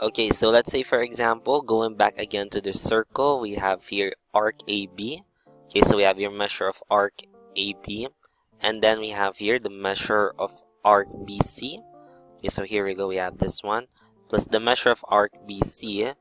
Okay, so let's say for example, going back again to the circle, we have here arc AB. Okay, so we have your measure of arc AB, and then we have here the measure of arc BC. Okay, so here we go, we have this one plus the measure of arc BC.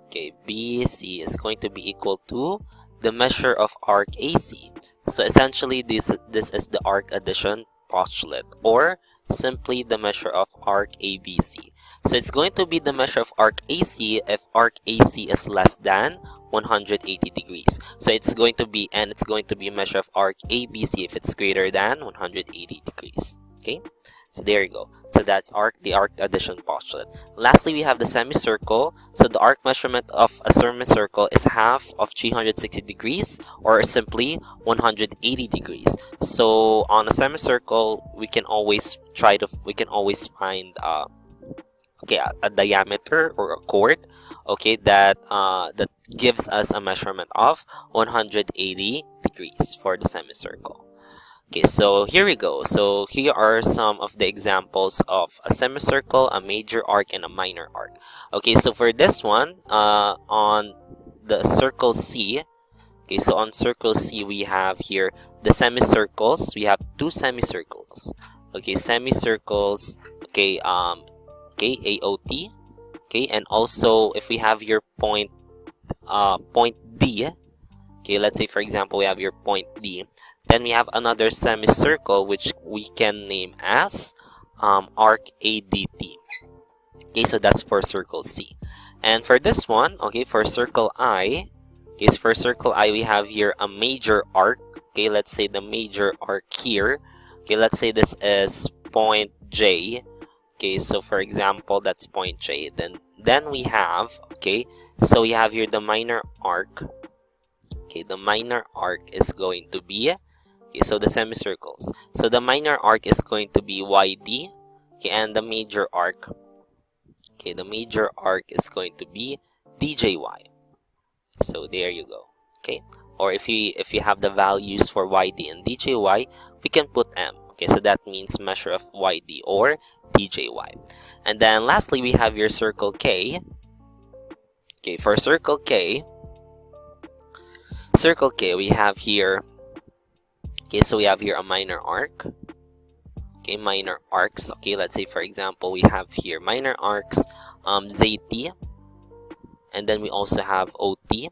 Okay, BC is going to be equal to the measure of arc AC. So essentially this is the arc addition postulate, or simply the measure of arc ABC. So it's going to be the measure of arc AC if arc AC is less than 180 degrees. So it's going to be, and it's going to be a measure of arc ABC if it's greater than 180 degrees. Okay, so there you go. So that's the arc addition postulate. Lastly, we have the semicircle. So the arc measurement of a semicircle is half of 360 degrees, or simply 180 degrees. So on a semicircle, we can always find a diameter or a chord, okay, that gives us a measurement of 180 degrees for the semicircle. Okay, so here we go. So here are some of the examples of a semicircle, a major arc, and a minor arc. Okay, so for this one, on the circle C, okay, so on circle C, we have here the semicircles. We have two semicircles. Okay, semicircles, okay, AOT, okay, and also if we have your point D, okay, let's say for example we have your point D, then we have another semicircle which we can name as arc ADT. Okay, so that's for circle C. And for this one, okay, for circle I, okay, so for circle I we have here a major arc. Okay, let's say the major arc here. Okay, let's say this is point J. Okay, so for example that's point J. Then we have, okay, so we have here the minor arc. Okay, the minor arc is going to be, okay, so the semicircles. So the minor arc is going to be YD, okay, and the major arc, okay, the major arc is going to be DJY. So there you go. Okay, or if you have the values for YD and DJY, we can put M. Okay, so that means measure of YD or DJY. And then lastly, we have your circle K. Okay, for circle K, we have here, okay, so we have here a minor arc. Okay, minor arcs. Okay, let's say for example we have here minor arcs ZT, and then we also have OT,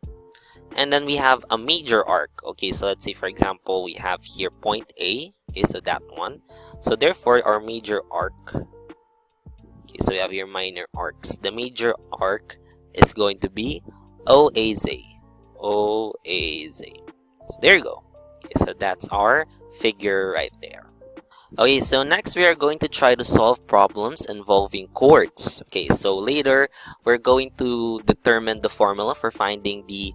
and then we have a major arc. Okay, so let's say for example we have here point A. Okay, so that one. So therefore our major arc, okay, so we have here minor arcs. The major arc is going to be OAZ. So there you go. Okay, so that's our figure right there. Okay, so next we are going to try to solve problems involving chords. Okay, so later we're going to determine the formula for finding the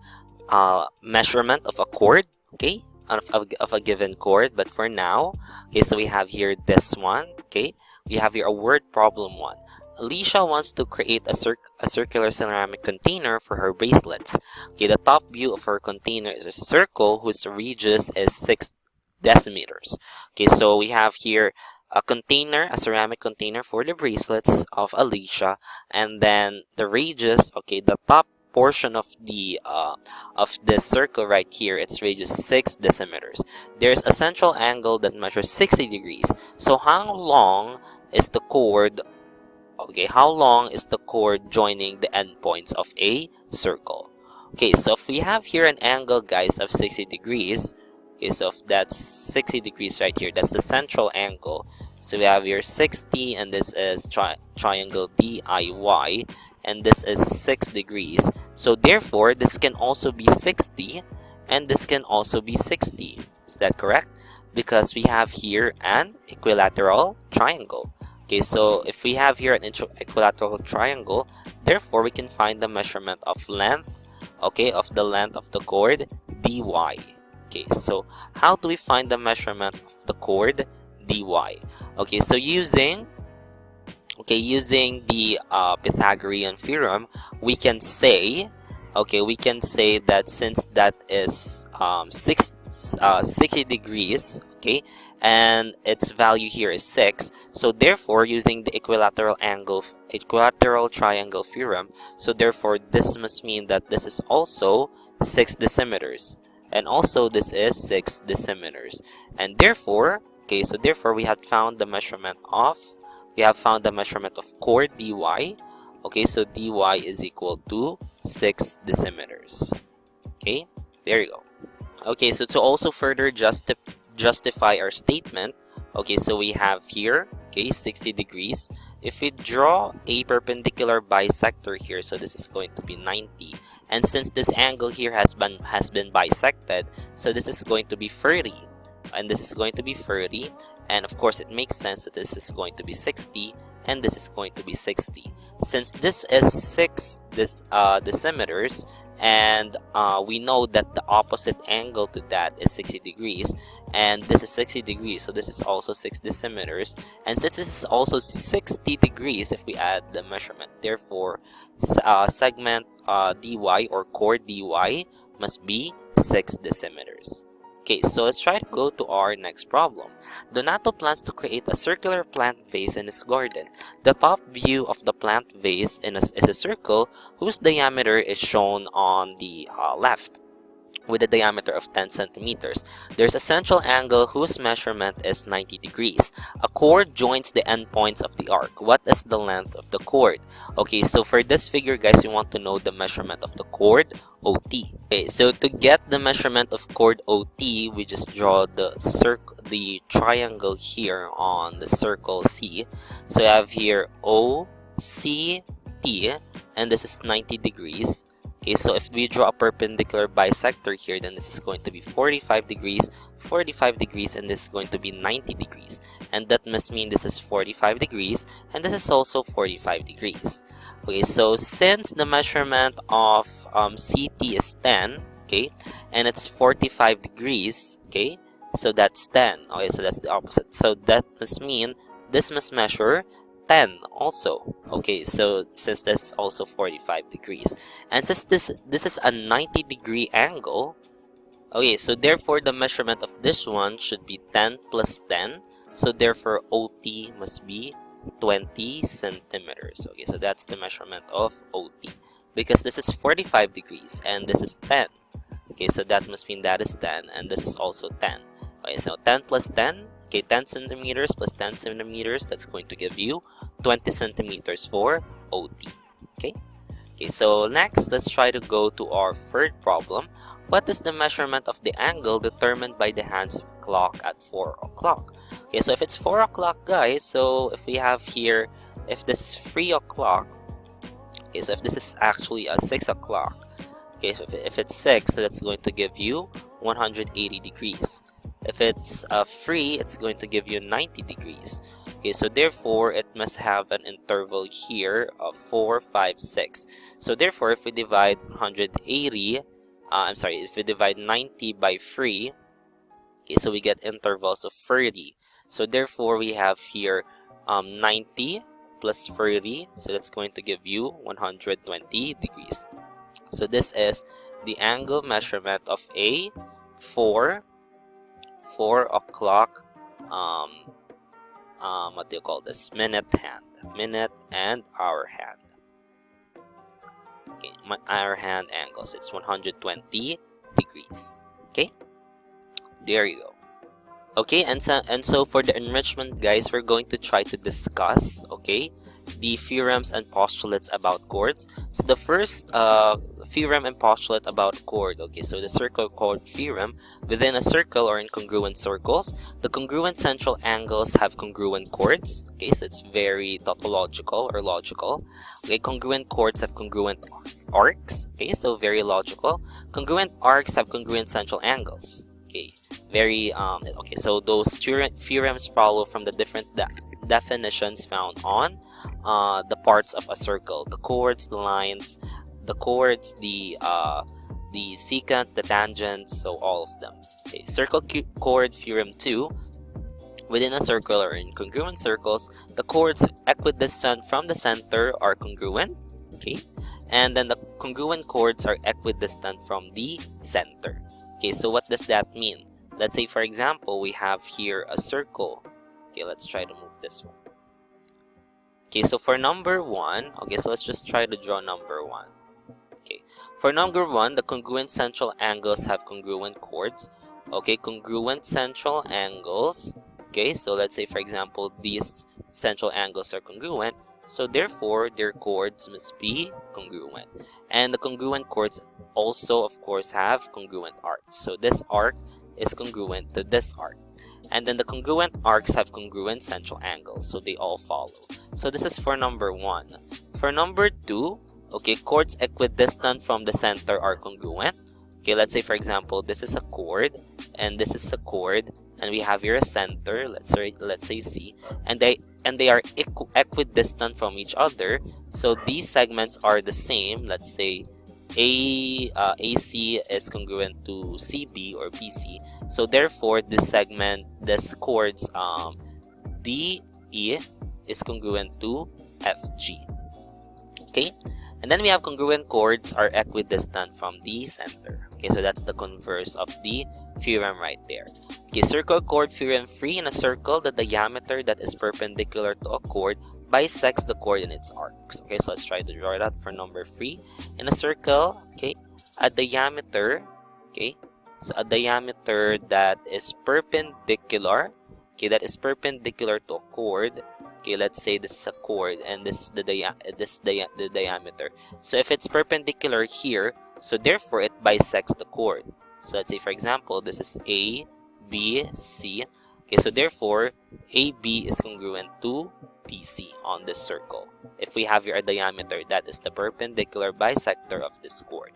measurement of a chord, okay, of a given chord. But for now, okay, so we have here this one. Okay, we have here a word problem 1. Alicia wants to create a circular ceramic container for her bracelets. Okay, the top view of her container is a circle whose radius is 6 decimeters. Okay, so we have here a container, a ceramic container for the bracelets of Alicia, and then the radius, okay, the top portion of this circle right here, its radius is 6 decimeters. There's a central angle that measures 60 degrees. So how long is the chord? Okay, how long is the chord joining the endpoints of a circle? Okay, so if we have here an angle, guys, of 60 degrees, okay, so if that's 60 degrees right here, that's the central angle. So we have here 60, and this is triangle DIY, and this is 6 degrees. So therefore, this can also be 60, and this can also be 60. Is that correct? Because we have here an equilateral triangle. Okay, so if we have here an equilateral triangle, therefore we can find the measurement of length, okay, of the length of the chord dy. Okay, so how do we find the measurement of the chord dy? Okay, so using the Pythagorean theorem, we can say, okay, that since that is 60 degrees, okay, and its value here is 6. So therefore, using the equilateral triangle theorem, so therefore this must mean that this is also 6 decimeters, and also this is 6 decimeters, and therefore, okay, so therefore we have found the measurement of chord dy. Okay, so dy is equal to 6 decimeters. Okay, there you go. Okay, so to also further justify our statement, okay, so we have here, okay, 60 degrees. If we draw a perpendicular bisector here, so this is going to be 90, and since this angle here has been bisected, so this is going to be 30, and this is going to be 30, and of course it makes sense that this is going to be 60, and this is going to be 60. Since this is 6 decimeters, and we know that the opposite angle to that is 60 degrees, and this is 60 degrees, so this is also 6 decimeters, and since this is also 60 degrees if we add the measurement, therefore segment dy or chord dy must be 6 decimeters. Okay, so let's try to go to our next problem. Donato plans to create a circular plant vase in his garden. The top view of the plant vase is a circle whose diameter is shown on the left, with a diameter of 10 centimeters. There's a central angle whose measurement is 90 degrees. A chord joins the endpoints of the arc. What is the length of the chord? Okay, so for this figure, guys, we want to know the measurement of the chord OT. Okay, so to get the measurement of chord OT, we just draw the triangle here on the circle C. So I have here OCT, and this is 90 degrees. Okay, so if we draw a perpendicular bisector here, then this is going to be 45 degrees, and this is going to be 90 degrees. And that must mean this is 45 degrees, and this is also 45 degrees. Okay, so since the measurement of CT is 10, okay, and it's 45 degrees, okay, so that's 10. Okay, so that's the opposite. So that must mean this must measure 10 also. Okay, so since this is also 45 degrees, and since this is a 90 degree angle, okay, so therefore the measurement of this one should be 10 plus 10, so therefore OT must be 20 centimeters. Okay, so that's the measurement of OT, because this is 45 degrees and this is 10. Okay, so that must mean that is 10, and this is also 10. Okay, so 10 plus 10, okay, 10 centimeters plus 10 centimeters, that's going to give you 20 centimeters for OT. Okay, so next, let's try to go to our third problem. What is the measurement of the angle determined by the hands of a clock at 4 o'clock? Okay, so if it's 4 o'clock, guys, so if we have here, if this is 3 o'clock, okay, so if this is actually a 6 o'clock, okay, so if it's 6, so that's going to give you 180 degrees. If it's 3, it's going to give you 90 degrees. Okay, so therefore, it must have an interval here of 4, 5, 6. So therefore, if we divide if we divide 90 by 3, okay, so we get intervals of 30. So therefore, we have here 90 plus 30, so that's going to give you 120 degrees. So this is the angle measurement of a 4 o'clock what do you call this, minute and hour hand. Okay, my hour hand angles, it's 120 degrees. Okay, there you go. Okay, and so for the enrichment, guys, we're going to try to discuss, okay, the theorems and postulates about chords. So the first theorem and postulate about chord, okay, so the circle chord theorem: within a circle or in congruent circles, the congruent central angles have congruent chords. Okay, so it's very topological or logical. Okay, congruent chords have congruent arcs. Okay, so very logical. Congruent arcs have congruent central angles. Okay, very okay, so those theorems follow from the different definitions found on the parts of a circle: the chords, the lines, the chords, the secants, the tangents, so all of them. Okay, circle chord theorem 2: within a circle or in congruent circles, the chords equidistant from the center are congruent. Okay, and then the congruent chords are equidistant from the center. Okay, so what does that mean? let's say for example, we have here a circle. Okay, let's try to move this one. Okay, so for number 1, okay, so let's just try to draw number 1. Okay, for number 1, the congruent central angles have congruent chords. Okay, congruent central angles. Okay, so let's say for example, these central angles are congruent, so therefore their chords must be congruent. And the congruent chords also of course have congruent arcs. So this arc is congruent to this arc. And then the congruent arcs have congruent central angles, so they all follow. So this is for number 1. For number 2, okay, chords equidistant from the center are congruent. Okay, let's say for example, this is a chord and this is a chord, and we have here a center, let's say C, and they are equidistant from each other. So these segments are the same. Let's say AC is congruent to CB or BC. So therefore, this segment, this chords DE is congruent to FG. Okay, and then we have congruent chords are equidistant from the center. Okay, so that's the converse of the theorem right there. Okay, circle chord theorem 3. In a circle, the diameter that is perpendicular to a chord bisects the chord in its arcs. Okay, so let's try to draw that for number 3. In a circle, okay, a diameter, okay, so a diameter that is perpendicular, okay, that is perpendicular to a chord. Okay, let's say this is a chord and this is the diameter. So if it's perpendicular here, so therefore it bisects the chord. So let's say for example, this is A, B, C. Okay, so therefore AB is congruent to BC on this circle. If we have here a diameter that is the perpendicular bisector of this chord.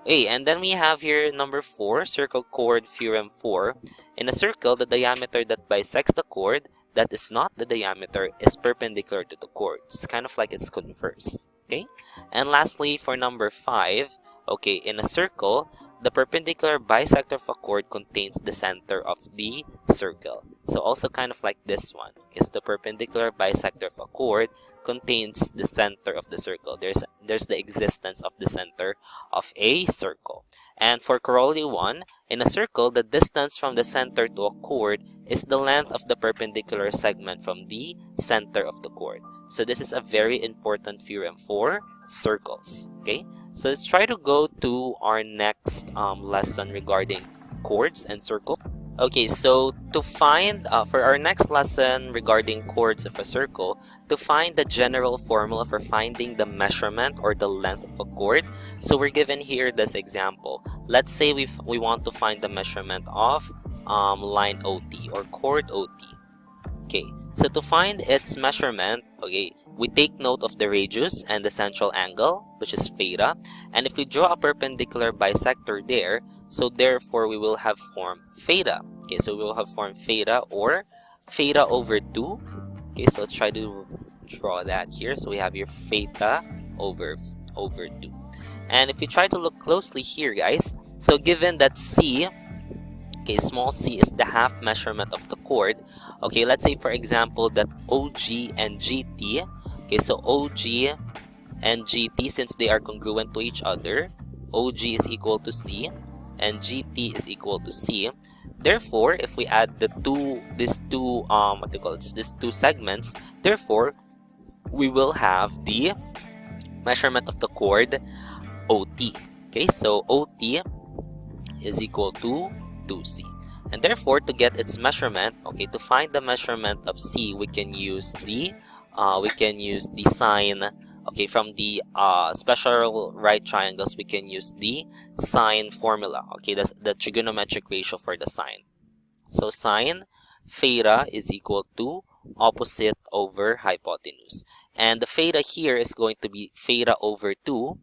Okay, and then we have here number 4, circle chord theorem 4. In a circle, the diameter that bisects the chord that is not the diameter is perpendicular to the chord. It's kind of like it's converse. Okay, and lastly for number 5, okay, in a circle, the perpendicular bisector of a chord contains the center of the circle. So also kind of like this one is the perpendicular bisector of a chord contains the center of the circle. There's the existence of the center of a circle. And for corollary 1, in a circle, the distance from the center to a chord is the length of the perpendicular segment from the center of the chord. So this is a very important theorem for circles. Okay, so let's try to go to our next lesson regarding chords and circles. Okay, so to find, for our next lesson regarding chords of a circle, to find the general formula for finding the measurement or the length of a chord, so we're given here this example. Let's say we want to find the measurement of line OT or chord OT. Okay, so to find its measurement, okay, we take note of the radius and the central angle, which is theta. And if we draw a perpendicular bisector there, so therefore we will have formed theta. Okay, so we will have formed theta or theta over 2. Okay, so let's try to draw that here. So we have your theta over 2. And if we try to look closely here, guys, so given that C, okay, small c is the half measurement of the chord. Okay, let's say for example that OG and GT, okay, so OG and GT, since they are congruent to each other, OG is equal to C and GT is equal to C. Therefore, if we add these two segments, therefore we will have the measurement of the chord OT. Okay, so OT is equal to 2C. And therefore, to get its measurement, okay, to find the measurement of C, we can use the sine. Okay, from the special right triangles, we can use the sine formula. Okay, that's the trigonometric ratio for the sine. So sine theta is equal to opposite over hypotenuse, and the theta here is going to be theta over 2.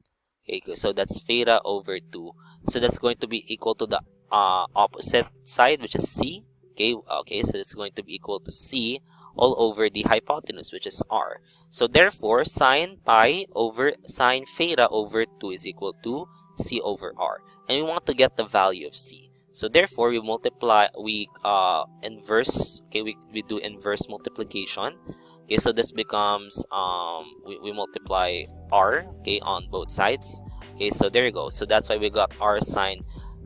Okay, so that's theta over 2. So that's going to be equal to the opposite side, which is C. Okay, so it's going to be equal to C all over the hypotenuse, which is R. So therefore, sine pi over sine theta over 2 is equal to C over R. And we want to get the value of C. So therefore, we multiply, we inverse, okay, we do inverse multiplication. Okay, so this becomes, we multiply R, okay, on both sides. Okay, so there you go. So that's why we got R sine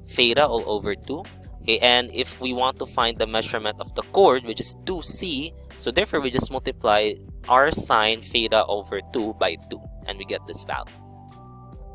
theta all over 2. Okay, and if we want to find the measurement of the chord, which is 2C, so therefore we just multiply our sine theta over 2 by 2, and we get this value.